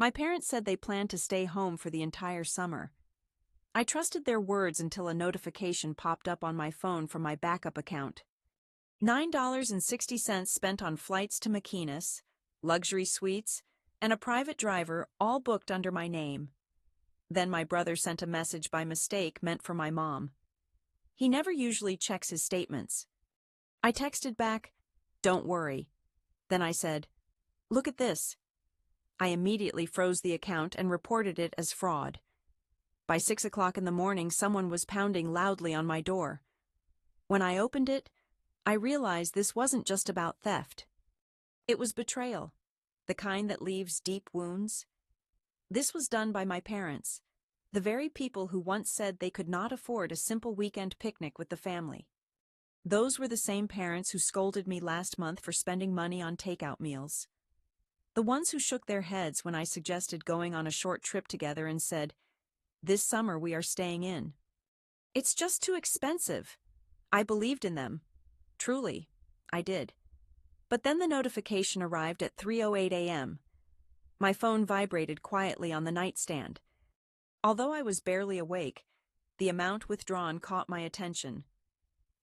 My parents said they planned to stay home for the entire summer. I trusted their words until a notification popped up on my phone from my backup account. $9.60 spent on flights to McKenes, luxury suites, and a private driver, all booked under my name. Then my brother sent a message by mistake meant for my mom. He never usually checks his statements. I texted back, "Don't worry." Then I said, "Look at this." I immediately froze the account and reported it as fraud. By 6 o'clock in the morning, someone was pounding loudly on my door. When I opened it, I realized this wasn't just about theft. It was betrayal, the kind that leaves deep wounds. This was done by my parents, the very people who once said they could not afford a simple weekend picnic with the family. Those were the same parents who scolded me last month for spending money on takeout meals. The ones who shook their heads when I suggested going on a short trip together and said, "This summer we are staying in." It's just too expensive. I believed in them. Truly, I did. But then the notification arrived at 3:08 a.m. My phone vibrated quietly on the nightstand. Although I was barely awake, the amount withdrawn caught my attention.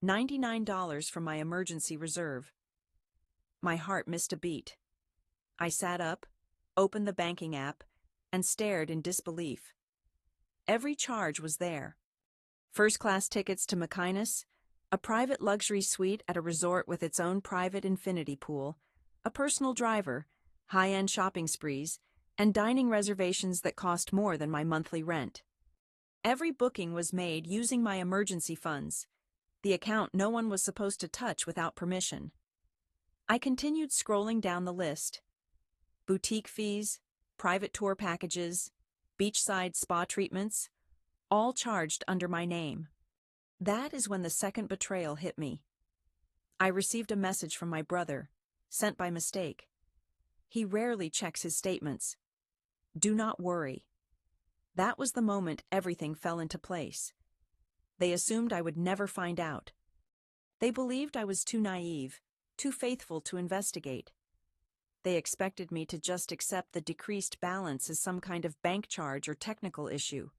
$99 from my emergency reserve. My heart missed a beat. I sat up, opened the banking app, and stared in disbelief. Every charge was there. First-class tickets to McKenes, a private luxury suite at a resort with its own private infinity pool, a personal driver, high-end shopping sprees, and dining reservations that cost more than my monthly rent. Every booking was made using my emergency funds, the account no one was supposed to touch without permission. I continued scrolling down the list. Boutique fees, private tour packages, beachside spa treatments, all charged under my name. That is when the second betrayal hit me. I received a message from my brother, sent by mistake. He rarely checks his statements. "Do not worry." That was the moment everything fell into place. They assumed I would never find out. They believed I was too naive, too faithful to investigate. They expected me to just accept the decreased balance as some kind of bank charge or technical issue.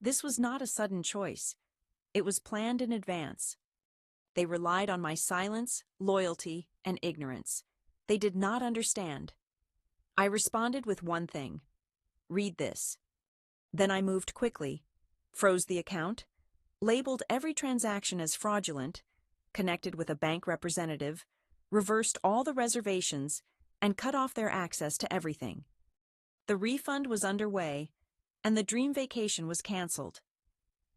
This was not a sudden choice. It was planned in advance. They relied on my silence, loyalty, and ignorance. They did not understand. I responded with one thing: "Read this." Then I moved quickly, froze the account, labeled every transaction as fraudulent, connected with a bank representative, reversed all the reservations, and cut off their access to everything. The refund was underway, and the dream vacation was canceled.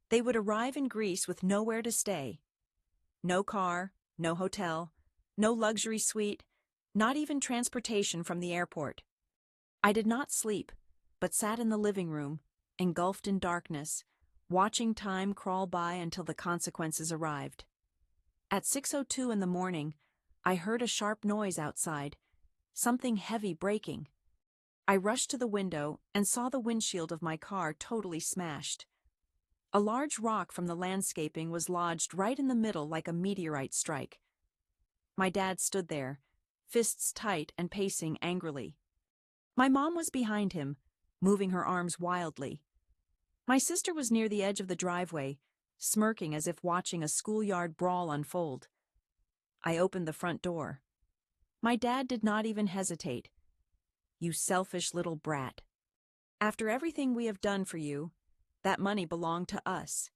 They would arrive in Greece with nowhere to stay. No car, no hotel, no luxury suite, not even transportation from the airport. I did not sleep, but sat in the living room, engulfed in darkness, watching time crawl by until the consequences arrived. At 6:02 in the morning, I heard a sharp noise outside, something heavy breaking. I rushed to the window and saw the windshield of my car totally smashed. A large rock from the landscaping was lodged right in the middle like a meteorite strike. My dad stood there, fists tight and pacing angrily. My mom was behind him, moving her arms wildly. My sister was near the edge of the driveway, smirking as if watching a schoolyard brawl unfold. I opened the front door. My dad did not even hesitate. "You selfish little brat. After everything we have done for you, that money belonged to us.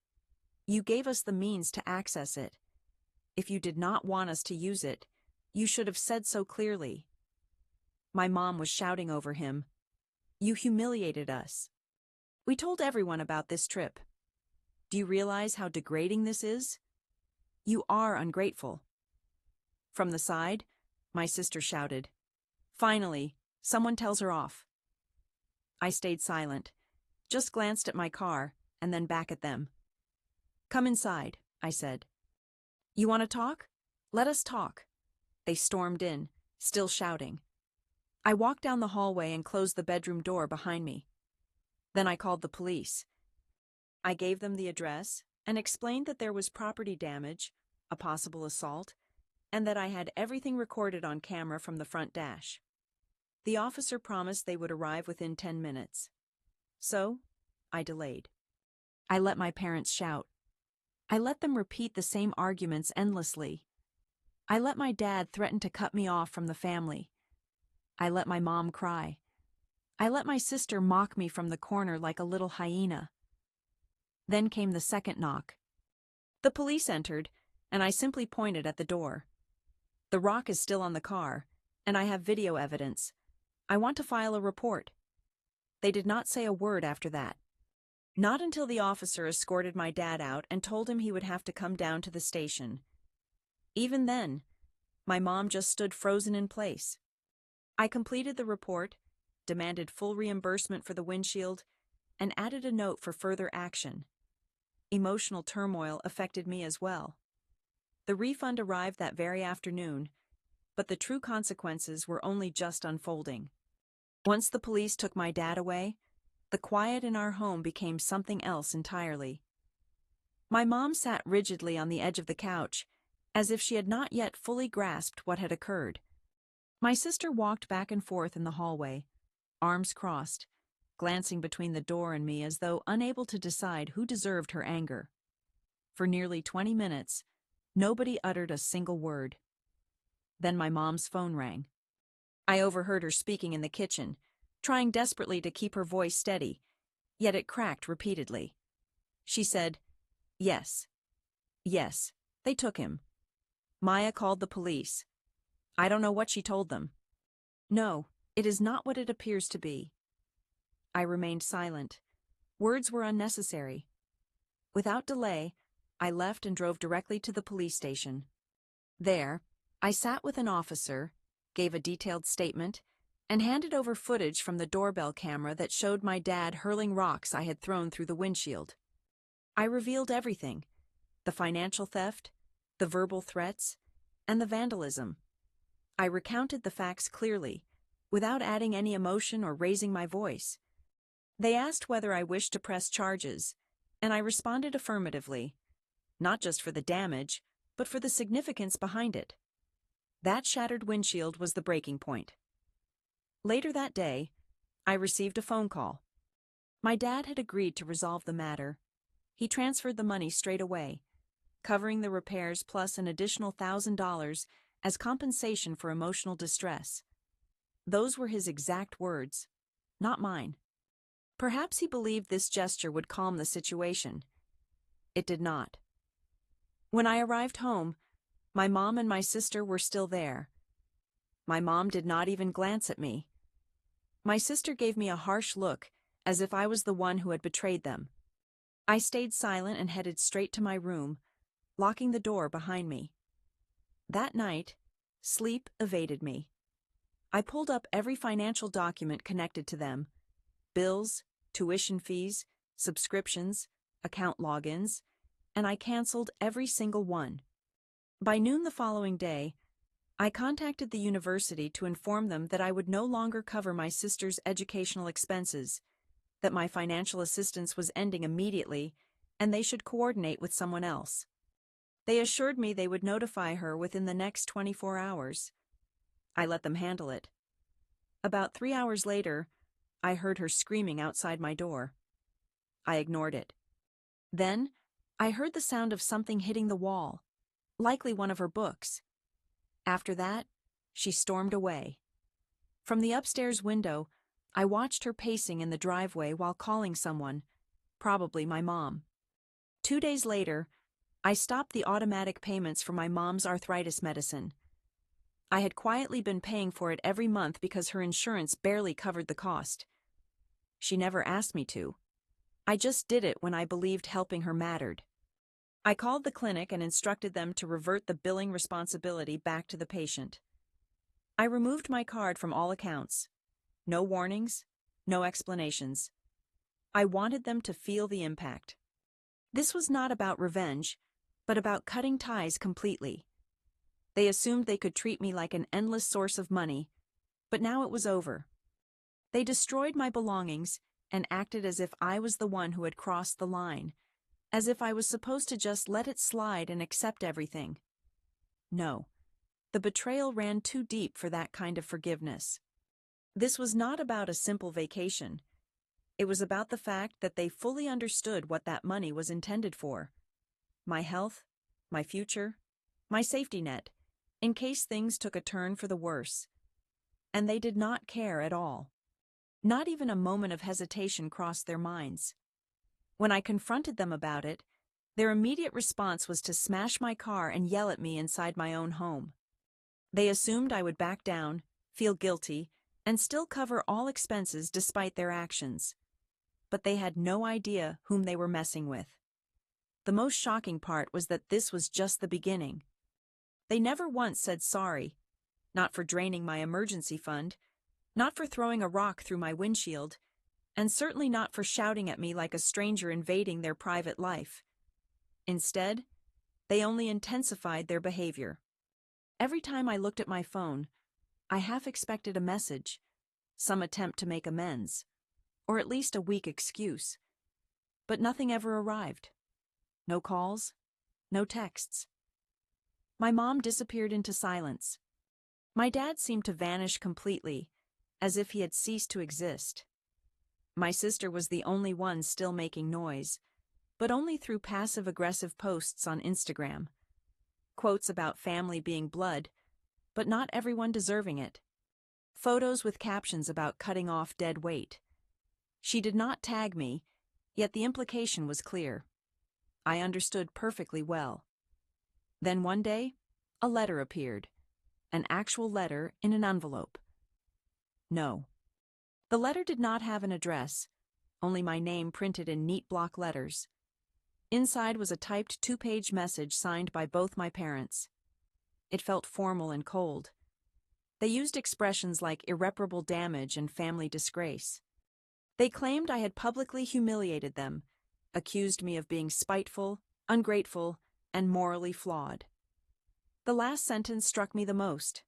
You gave us the means to access it. If you did not want us to use it, you should have said so clearly." My mom was shouting over him, "You humiliated us. We told everyone about this trip. Do you realize how degrading this is? You are ungrateful." From the side, my sister shouted, "Finally, someone tells her off." I stayed silent, just glanced at my car, and then back at them. "Come inside," I said. "You want to talk? Let us talk." They stormed in, still shouting. I walked down the hallway and closed the bedroom door behind me. Then I called the police. I gave them the address and explained that there was property damage, a possible assault, and that I had everything recorded on camera from the front dash. The officer promised they would arrive within 10 minutes. So, I delayed. I let my parents shout. I let them repeat the same arguments endlessly. I let my dad threaten to cut me off from the family. I let my mom cry. I let my sister mock me from the corner like a little hyena. Then came the second knock. The police entered, and I simply pointed at the door. The rock is still on the car, and I have video evidence. I want to file a report. They did not say a word after that. Not until the officer escorted my dad out and told him he would have to come down to the station. Even then, my mom just stood frozen in place. I completed the report, demanded full reimbursement for the windshield, and added a note for further action. Emotional turmoil affected me as well. The refund arrived that very afternoon, but the true consequences were only just unfolding. Once the police took my dad away, the quiet in our home became something else entirely. My mom sat rigidly on the edge of the couch, as if she had not yet fully grasped what had occurred. My sister walked back and forth in the hallway, arms crossed, glancing between the door and me as though unable to decide who deserved her anger. For nearly 20 minutes, nobody uttered a single word. Then my mom's phone rang. I overheard her speaking in the kitchen, trying desperately to keep her voice steady, yet it cracked repeatedly. She said, "Yes. Yes, they took him. Maya called the police. I don't know what she told them. No, it is not what it appears to be." I remained silent. Words were unnecessary. Without delay, I left and drove directly to the police station. There, I sat with an officer, gave a detailed statement, and handed over footage from the doorbell camera that showed my dad hurling rocks I had thrown through the windshield. I revealed everything: the financial theft, the verbal threats, and the vandalism. I recounted the facts clearly, without adding any emotion or raising my voice. They asked whether I wished to press charges, and I responded affirmatively, not just for the damage, but for the significance behind it. That shattered windshield was the breaking point. Later that day, I received a phone call. My dad had agreed to resolve the matter. He transferred the money straight away, covering the repairs plus an additional $1,000 as compensation for emotional distress. Those were his exact words, not mine. Perhaps he believed this gesture would calm the situation. It did not. When I arrived home, my mom and my sister were still there. My mom did not even glance at me. My sister gave me a harsh look, as if I was the one who had betrayed them. I stayed silent and headed straight to my room, locking the door behind me. That night, sleep evaded me. I pulled up every financial document connected to them: bills, tuition fees, subscriptions, account logins, and I canceled every single one. By noon the following day, I contacted the university to inform them that I would no longer cover my sister's educational expenses, that my financial assistance was ending immediately, and they should coordinate with someone else. They assured me they would notify her within the next 24 hours. I let them handle it. About 3 hours later, I heard her screaming outside my door. I ignored it. Then, I heard the sound of something hitting the wall, likely one of her books. After that, she stormed away. From the upstairs window, I watched her pacing in the driveway while calling someone, probably my mom. 2 days later, I stopped the automatic payments for my mom's arthritis medicine. I had quietly been paying for it every month because her insurance barely covered the cost. She never asked me to. I just did it when I believed helping her mattered. I called the clinic and instructed them to revert the billing responsibility back to the patient. I removed my card from all accounts. No warnings, no explanations. I wanted them to feel the impact. This was not about revenge, but about cutting ties completely. They assumed they could treat me like an endless source of money, but now it was over. They destroyed my belongings and acted as if I was the one who had crossed the line, as if I was supposed to just let it slide and accept everything. No, the betrayal ran too deep for that kind of forgiveness. This was not about a simple vacation. It was about the fact that they fully understood what that money was intended for. My health, my future, my safety net, in case things took a turn for the worse. And they did not care at all. Not even a moment of hesitation crossed their minds. When I confronted them about it, their immediate response was to smash my car and yell at me inside my own home. They assumed I would back down, feel guilty, and still cover all expenses despite their actions. But they had no idea whom they were messing with. The most shocking part was that this was just the beginning. They never once said sorry, not for draining my emergency fund, not for throwing a rock through my windshield, and certainly not for shouting at me like a stranger invading their private life. Instead, they only intensified their behavior. Every time I looked at my phone, I half expected a message, some attempt to make amends, or at least a weak excuse. But nothing ever arrived. No calls, no texts. My mom disappeared into silence. My dad seemed to vanish completely, as if he had ceased to exist. My sister was the only one still making noise, but only through passive-aggressive posts on Instagram. Quotes about family being blood, but not everyone deserving it. Photos with captions about cutting off dead weight. She did not tag me, yet the implication was clear. I understood perfectly well. Then one day, a letter appeared. An actual letter in an envelope. No. The letter did not have an address, only my name printed in neat block letters. Inside was a typed 2-page message signed by both my parents. It felt formal and cold. They used expressions like irreparable damage and family disgrace. They claimed I had publicly humiliated them, accused me of being spiteful, ungrateful, and morally flawed. The last sentence struck me the most.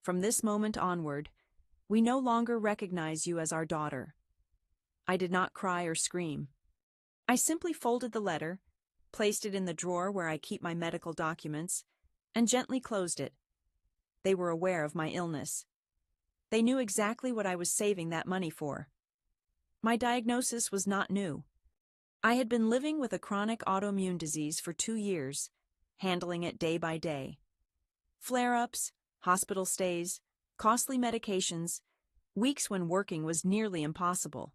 From this moment onward, we no longer recognize you as our daughter. I did not cry or scream. I simply folded the letter, placed it in the drawer where I keep my medical documents, and gently closed it. They were aware of my illness. They knew exactly what I was saving that money for. My diagnosis was not new. I had been living with a chronic autoimmune disease for 2 years, handling it day by day. Flare-ups, hospital stays, costly medications, weeks when working was nearly impossible.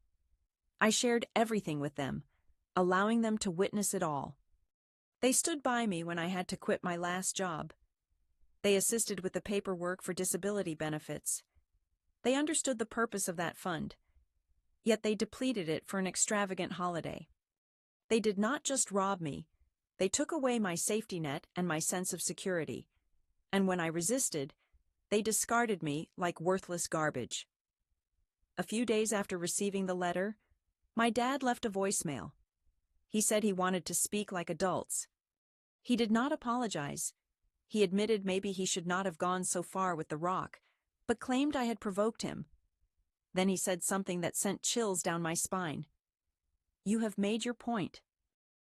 I shared everything with them, allowing them to witness it all. They stood by me when I had to quit my last job. They assisted with the paperwork for disability benefits. They understood the purpose of that fund, yet they depleted it for an extravagant holiday. They did not just rob me, they took away my safety net and my sense of security. And when I resisted, they discarded me like worthless garbage. A few days after receiving the letter, my dad left a voicemail. He said he wanted to speak like adults. He did not apologize. He admitted maybe he should not have gone so far with the rock, but claimed I had provoked him. Then he said something that sent chills down my spine. You have made your point.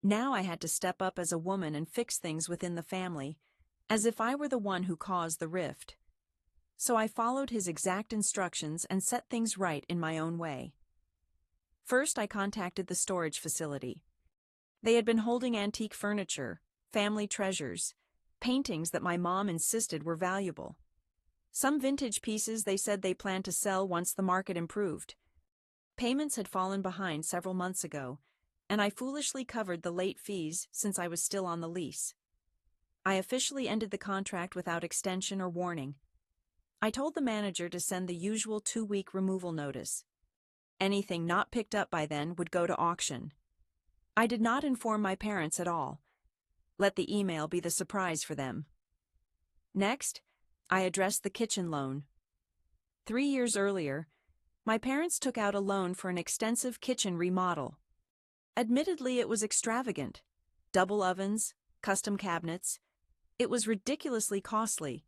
Now I had to step up as a woman and fix things within the family, as if I were the one who caused the rift. So I followed his exact instructions and set things right in my own way. First, I contacted the storage facility. They had been holding antique furniture, family treasures, paintings that my mom insisted were valuable. Some vintage pieces they said they planned to sell once the market improved. Payments had fallen behind several months ago, and I foolishly covered the late fees since I was still on the lease. I officially ended the contract without extension or warning. I told the manager to send the usual 2-week removal notice. Anything not picked up by then would go to auction. I did not inform my parents at all. Let the email be the surprise for them. Next, I addressed the kitchen loan. 3 years earlier, my parents took out a loan for an extensive kitchen remodel. Admittedly, it was extravagant. Double ovens, custom cabinets. It was ridiculously costly,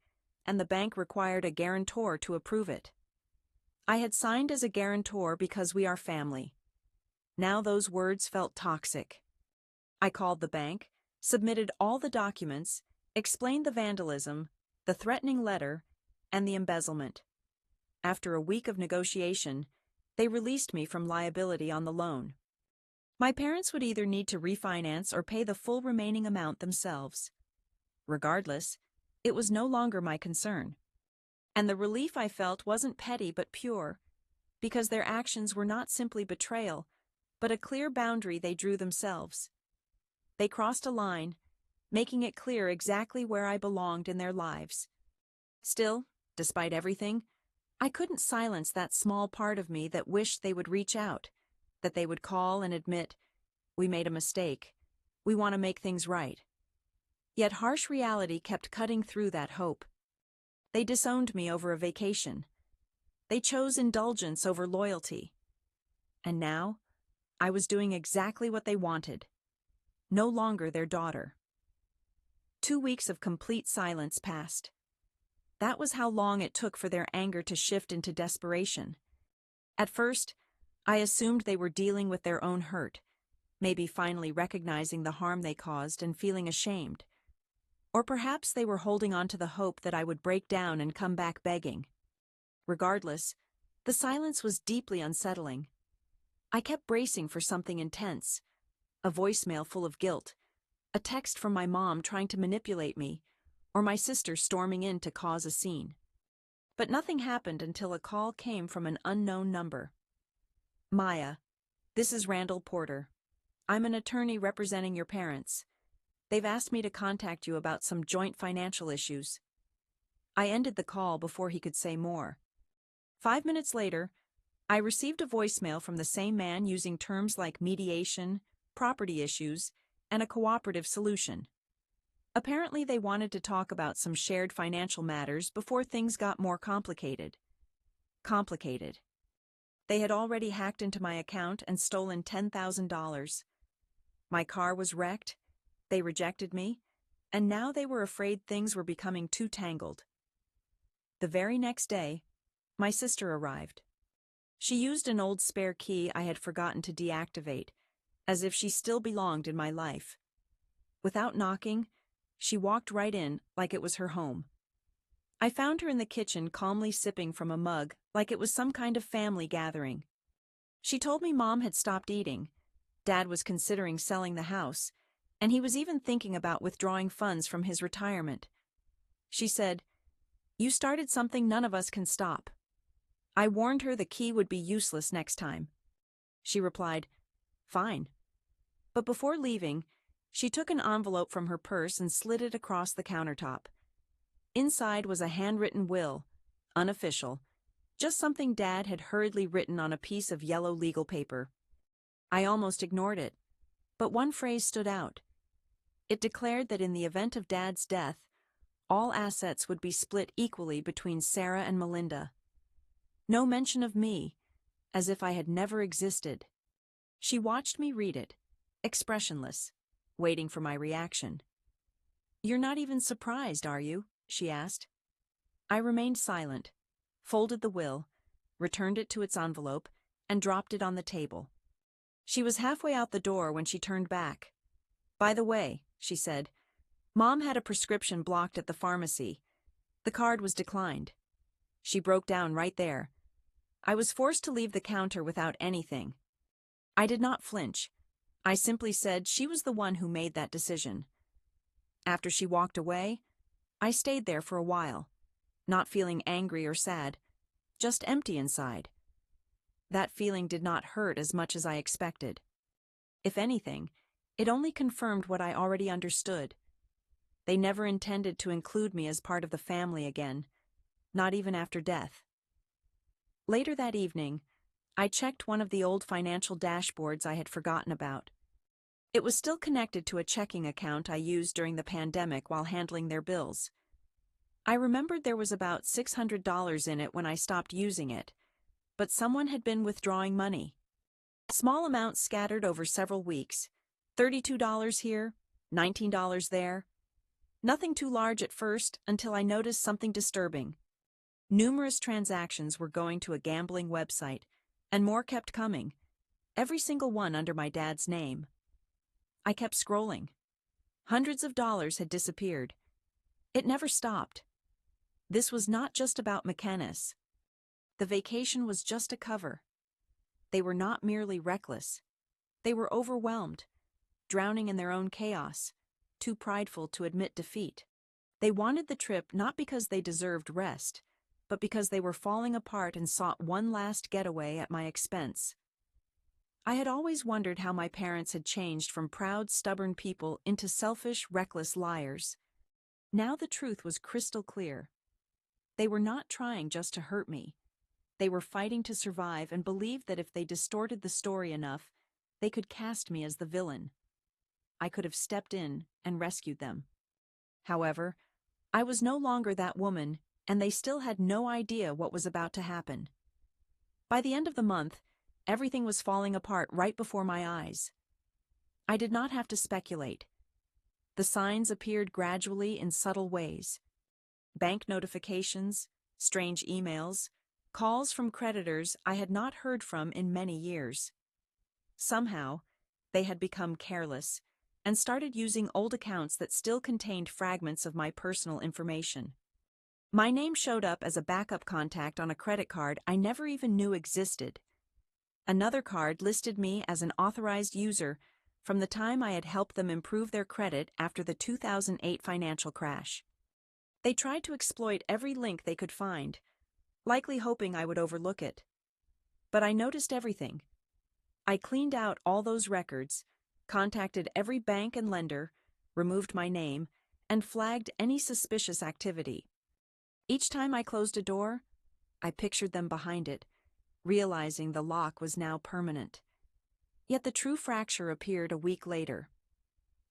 and the bank required a guarantor to approve it. I had signed as a guarantor because we are family. Now those words felt toxic. I called the bank, submitted all the documents, explained the vandalism, the threatening letter, and the embezzlement. After a week of negotiation, they released me from liability on the loan. My parents would either need to refinance or pay the full remaining amount themselves. Regardless, it was no longer my concern. And the relief I felt wasn't petty but pure, because their actions were not simply betrayal, but a clear boundary they drew themselves. They crossed a line, making it clear exactly where I belonged in their lives. Still, despite everything, I couldn't silence that small part of me that wished they would reach out, that they would call and admit, "We made a mistake. We want to make things right." Yet harsh reality kept cutting through that hope. They disowned me over a vacation. They chose indulgence over loyalty. And now, I was doing exactly what they wanted. No longer their daughter. 2 weeks of complete silence passed. That was how long it took for their anger to shift into desperation. At first, I assumed they were dealing with their own hurt, maybe finally recognizing the harm they caused and feeling ashamed. Or perhaps they were holding on to the hope that I would break down and come back begging. Regardless, the silence was deeply unsettling. I kept bracing for something intense, a voicemail full of guilt, a text from my mom trying to manipulate me, or my sister storming in to cause a scene. But nothing happened until a call came from an unknown number. "Maya, this is Randall Porter. I'm an attorney representing your parents. They've asked me to contact you about some joint financial issues." I ended the call before he could say more. 5 minutes later, I received a voicemail from the same man using terms like mediation, property issues, and a cooperative solution. Apparently, they wanted to talk about some shared financial matters before things got more complicated. Complicated. They had already hacked into my account and stolen $10,000. My car was wrecked, they rejected me, and now they were afraid things were becoming too tangled. The very next day, my sister arrived. She used an old spare key I had forgotten to deactivate, as if she still belonged in my life. Without knocking, she walked right in like it was her home. I found her in the kitchen calmly sipping from a mug like it was some kind of family gathering. She told me Mom had stopped eating, Dad was considering selling the house, and he was even thinking about withdrawing funds from his retirement. She said, "You started something none of us can stop." I warned her the key would be useless next time. She replied, "Fine." But before leaving, she took an envelope from her purse and slid it across the countertop. Inside was a handwritten will, unofficial, just something Dad had hurriedly written on a piece of yellow legal paper. I almost ignored it, but one phrase stood out. It declared that in the event of Dad's death, all assets would be split equally between Sarah and Melinda. No mention of me, as if I had never existed. She watched me read it, expressionless, waiting for my reaction. "You're not even surprised, are you?" she asked. I remained silent, folded the will, returned it to its envelope, and dropped it on the table. She was halfway out the door when she turned back. "By the way," she said, "Mom had a prescription blocked at the pharmacy. The card was declined." She broke down right there. I was forced to leave the counter without anything. I did not flinch. I simply said she was the one who made that decision. After she walked away, I stayed there for a while, not feeling angry or sad, just empty inside. That feeling did not hurt as much as I expected. If anything, it only confirmed what I already understood. They never intended to include me as part of the family again, not even after death. Later that evening, I checked one of the old financial dashboards I had forgotten about. It was still connected to a checking account I used during the pandemic while handling their bills. I remembered there was about $600 in it when I stopped using it, but someone had been withdrawing money. Small amounts scattered over several weeks, $32 here, $19 there. Nothing too large at first until I noticed something disturbing. Numerous transactions were going to a gambling website, and more kept coming, every single one under my dad's name. I kept scrolling. Hundreds of dollars had disappeared. It never stopped. This was not just about McKennis. The vacation was just a cover. They were not merely reckless. They were overwhelmed, drowning in their own chaos, too prideful to admit defeat. They wanted the trip not because they deserved rest, but because they were falling apart and sought one last getaway at my expense. I had always wondered how my parents had changed from proud, stubborn people into selfish, reckless liars. Now the truth was crystal clear. They were not trying just to hurt me. They were fighting to survive and believed that if they distorted the story enough, they could cast me as the villain. I could have stepped in and rescued them. However, I was no longer that woman, and they still had no idea what was about to happen. By the end of the month, everything was falling apart right before my eyes. I did not have to speculate. The signs appeared gradually in subtle ways. Bank notifications, strange emails, calls from creditors I had not heard from in many years. Somehow, they had become careless and started using old accounts that still contained fragments of my personal information. My name showed up as a backup contact on a credit card I never even knew existed. Another card listed me as an authorized user from the time I had helped them improve their credit after the 2008 financial crash. They tried to exploit every link they could find, likely hoping I would overlook it. But I noticed everything. I cleaned out all those records, contacted every bank and lender, removed my name, and flagged any suspicious activity. Each time I closed a door, I pictured them behind it, realizing the lock was now permanent. Yet the true fracture appeared a week later.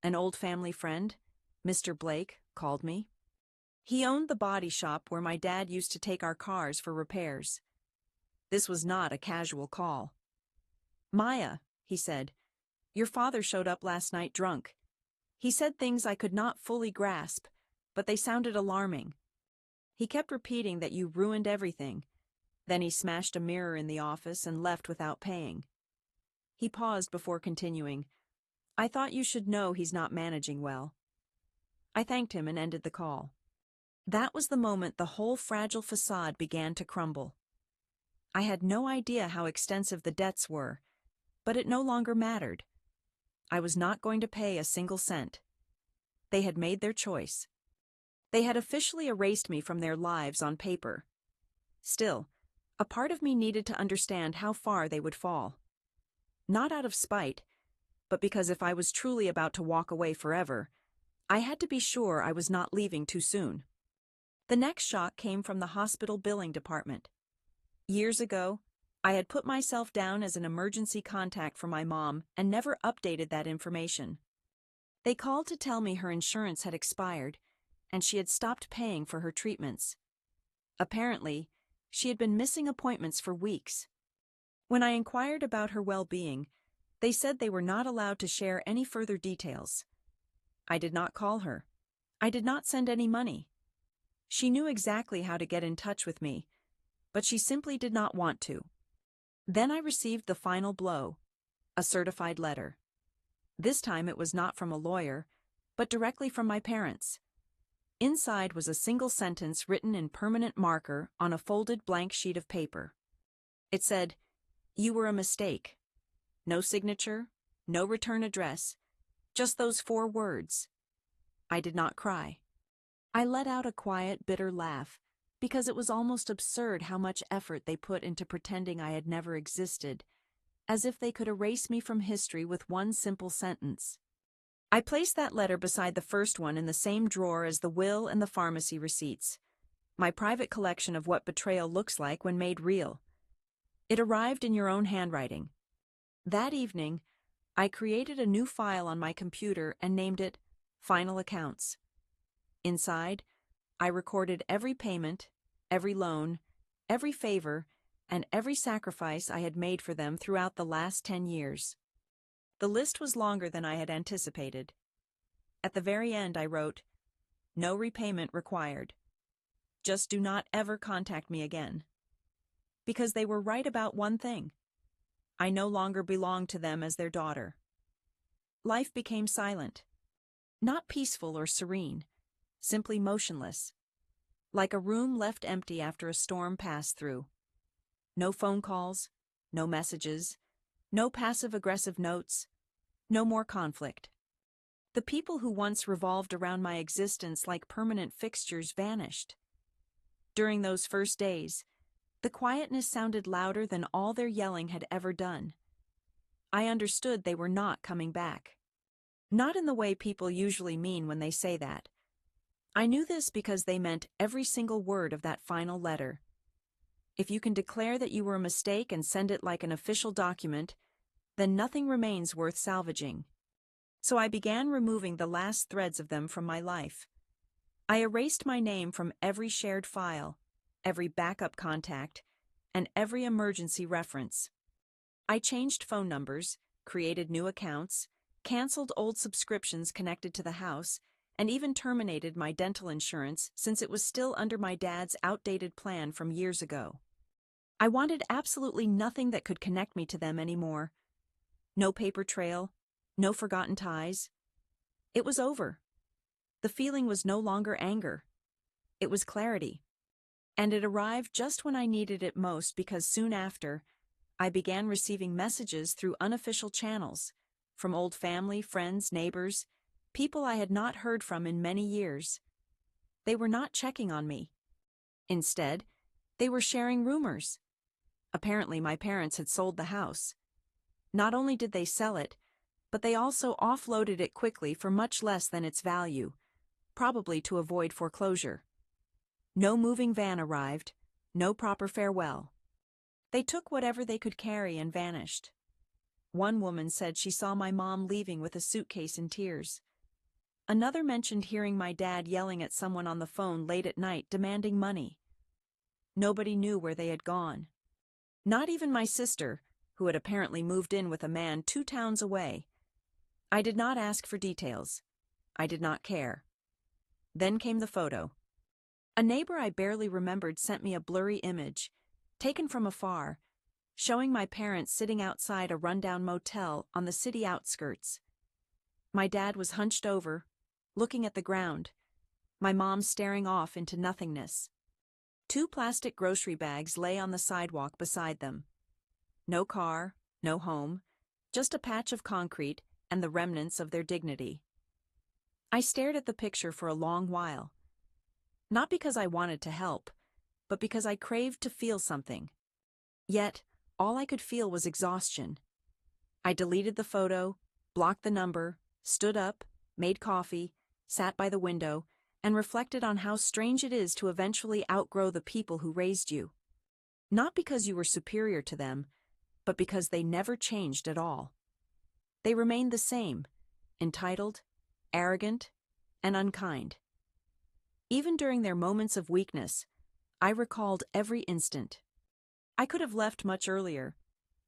An old family friend, Mr. Blake, called me. He owned the body shop where my dad used to take our cars for repairs. This was not a casual call. "Maya," he said, "your father showed up last night drunk. He said things I could not fully grasp, but they sounded alarming. He kept repeating that you ruined everything. Then he smashed a mirror in the office and left without paying." He paused before continuing. "I thought you should know he's not managing well." I thanked him and ended the call. That was the moment the whole fragile facade began to crumble. I had no idea how extensive the debts were, but it no longer mattered. I was not going to pay a single cent. They had made their choice. They had officially erased me from their lives on paper. Still, a part of me needed to understand how far they would fall. Not out of spite, but because if I was truly about to walk away forever, I had to be sure I was not leaving too soon. The next shock came from the hospital billing department. Years ago, I had put myself down as an emergency contact for my mom and never updated that information. They called to tell me her insurance had expired, and she had stopped paying for her treatments. Apparently, she had been missing appointments for weeks. When I inquired about her well-being, they said they were not allowed to share any further details. I did not call her. I did not send any money. She knew exactly how to get in touch with me, but she simply did not want to. Then I received the final blow, a certified letter. This time it was not from a lawyer, but directly from my parents. Inside was a single sentence written in permanent marker on a folded blank sheet of paper. It said, "You were a mistake." No signature, no return address, just those 4 words. I did not cry. I let out a quiet, bitter laugh, because it was almost absurd how much effort they put into pretending I had never existed, as if they could erase me from history with one simple sentence. I placed that letter beside the first one in the same drawer as the will and the pharmacy receipts, my private collection of what betrayal looks like when made real. It arrived in your own handwriting. That evening, I created a new file on my computer and named it Final Accounts. Inside, I recorded every payment, every loan, every favor, and every sacrifice I had made for them throughout the last 10 years. The list was longer than I had anticipated. At the very end, I wrote, "No repayment required. Just do not ever contact me again." Because they were right about one thing. I no longer belonged to them as their daughter. Life became silent. Not peaceful or serene, simply motionless. Like a room left empty after a storm passed through. No phone calls, no messages, no passive-aggressive notes, no more conflict. The people who once revolved around my existence like permanent fixtures vanished. During those first days, the quietness sounded louder than all their yelling had ever done. I understood they were not coming back. Not in the way people usually mean when they say that. I knew this because they meant every single word of that final letter. If you can declare that you were a mistake and send it like an official document, then nothing remains worth salvaging. So I began removing the last threads of them from my life. I erased my name from every shared file, every backup contact, and every emergency reference. I changed phone numbers, created new accounts, canceled old subscriptions connected to the house, and even terminated my dental insurance since it was still under my dad's outdated plan from years ago. I wanted absolutely nothing that could connect me to them anymore. No paper trail, no forgotten ties. It was over. The feeling was no longer anger. It was clarity. And it arrived just when I needed it most because soon after, I began receiving messages through unofficial channels, from old family, friends, neighbors, people I had not heard from in many years. They were not checking on me. Instead, they were sharing rumors. Apparently, my parents had sold the house. Not only did they sell it, but they also offloaded it quickly for much less than its value, probably to avoid foreclosure. No moving van arrived, no proper farewell. They took whatever they could carry and vanished. One woman said she saw my mom leaving with a suitcase in tears. Another mentioned hearing my dad yelling at someone on the phone late at night demanding money. Nobody knew where they had gone. Not even my sister, who had apparently moved in with a man 2 towns away. I did not ask for details. I did not care. Then came the photo. A neighbor I barely remembered sent me a blurry image, taken from afar, showing my parents sitting outside a rundown motel on the city outskirts. My dad was hunched over, looking at the ground, my mom staring off into nothingness. 2 plastic grocery bags lay on the sidewalk beside them. No car, no home, just a patch of concrete and the remnants of their dignity. I stared at the picture for a long while. Not because I wanted to help, but because I craved to feel something. Yet, all I could feel was exhaustion. I deleted the photo, blocked the number, stood up, made coffee, sat by the window, and reflected on how strange it is to eventually outgrow the people who raised you. Not because you were superior to them, but because they never changed at all. They remained the same, entitled, arrogant, and unkind. Even during their moments of weakness, I recalled every instant. I could have left much earlier,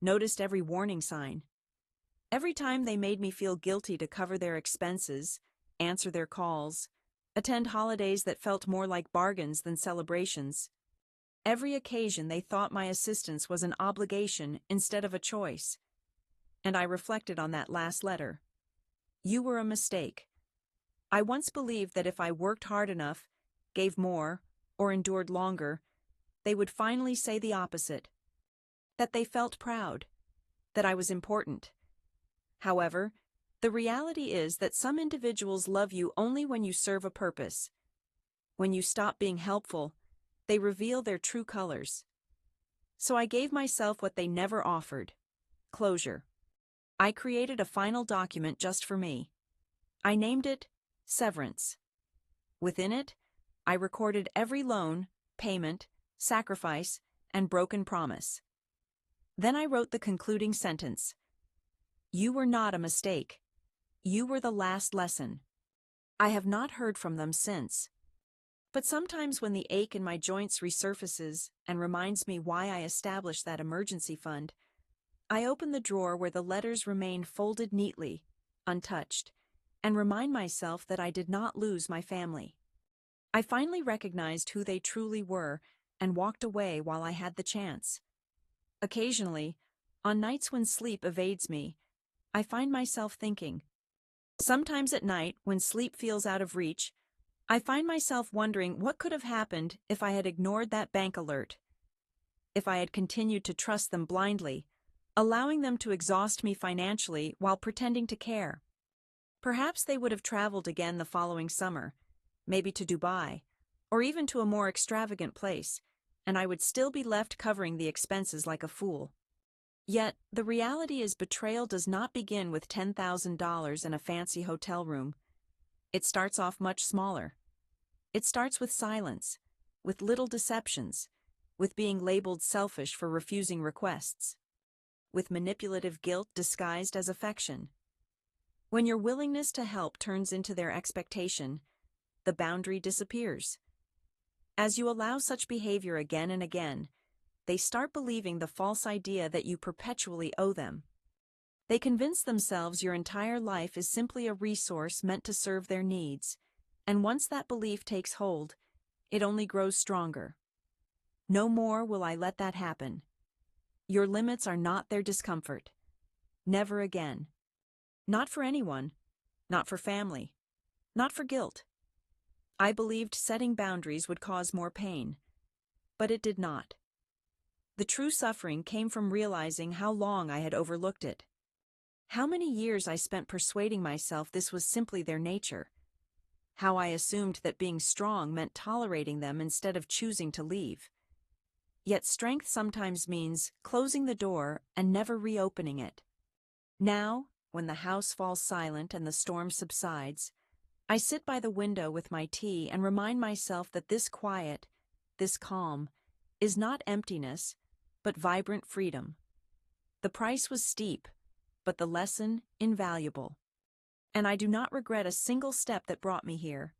noticed every warning sign. Every time they made me feel guilty to cover their expenses, answer their calls, attend holidays that felt more like bargains than celebrations. Every occasion they thought my assistance was an obligation instead of a choice. And I reflected on that last letter. You were a mistake. I once believed that if I worked hard enough, gave more, or endured longer, they would finally say the opposite. That they felt proud. That I was important. However, the reality is that some individuals love you only when you serve a purpose. When you stop being helpful, they reveal their true colors. So I gave myself what they never offered: closure. I created a final document just for me. I named it Severance. Within it, I recorded every loan, payment, sacrifice, and broken promise. Then I wrote the concluding sentence. You were not a mistake. You were the last lesson. I have not heard from them since. But sometimes when the ache in my joints resurfaces and reminds me why I established that emergency fund, I open the drawer where the letters remain folded neatly, untouched, and remind myself that I did not lose my family. I finally recognized who they truly were and walked away while I had the chance. Occasionally, on nights when sleep evades me, I find myself thinking. Sometimes at night, when sleep feels out of reach, I find myself wondering what could have happened if I had ignored that bank alert. if I had continued to trust them blindly, allowing them to exhaust me financially while pretending to care. Perhaps they would have traveled again the following summer, maybe to Dubai, or even to a more extravagant place, and I would still be left covering the expenses like a fool. Yet, the reality is betrayal does not begin with $10,000 and a fancy hotel room. It starts off much smaller. It starts with silence, with little deceptions, with being labeled selfish for refusing requests, with manipulative guilt disguised as affection. When your willingness to help turns into their expectation, the boundary disappears. As you allow such behavior again and again, they start believing the false idea that you perpetually owe them. They convince themselves your entire life is simply a resource meant to serve their needs, and once that belief takes hold, it only grows stronger. No more will I let that happen. Your limits are not their discomfort. Never again. Not for anyone, not for family, not for guilt. I believed setting boundaries would cause more pain, but it did not. The true suffering came from realizing how long I had overlooked it. How many years I spent persuading myself this was simply their nature. How I assumed that being strong meant tolerating them instead of choosing to leave. Yet strength sometimes means closing the door and never reopening it. Now, when the house falls silent and the storm subsides, I sit by the window with my tea and remind myself that this quiet, this calm, is not emptiness, but vibrant freedom. The price was steep, but the lesson invaluable. And I do not regret a single step that brought me here,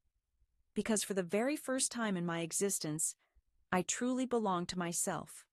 because for the very first time in my existence, I truly belong to myself.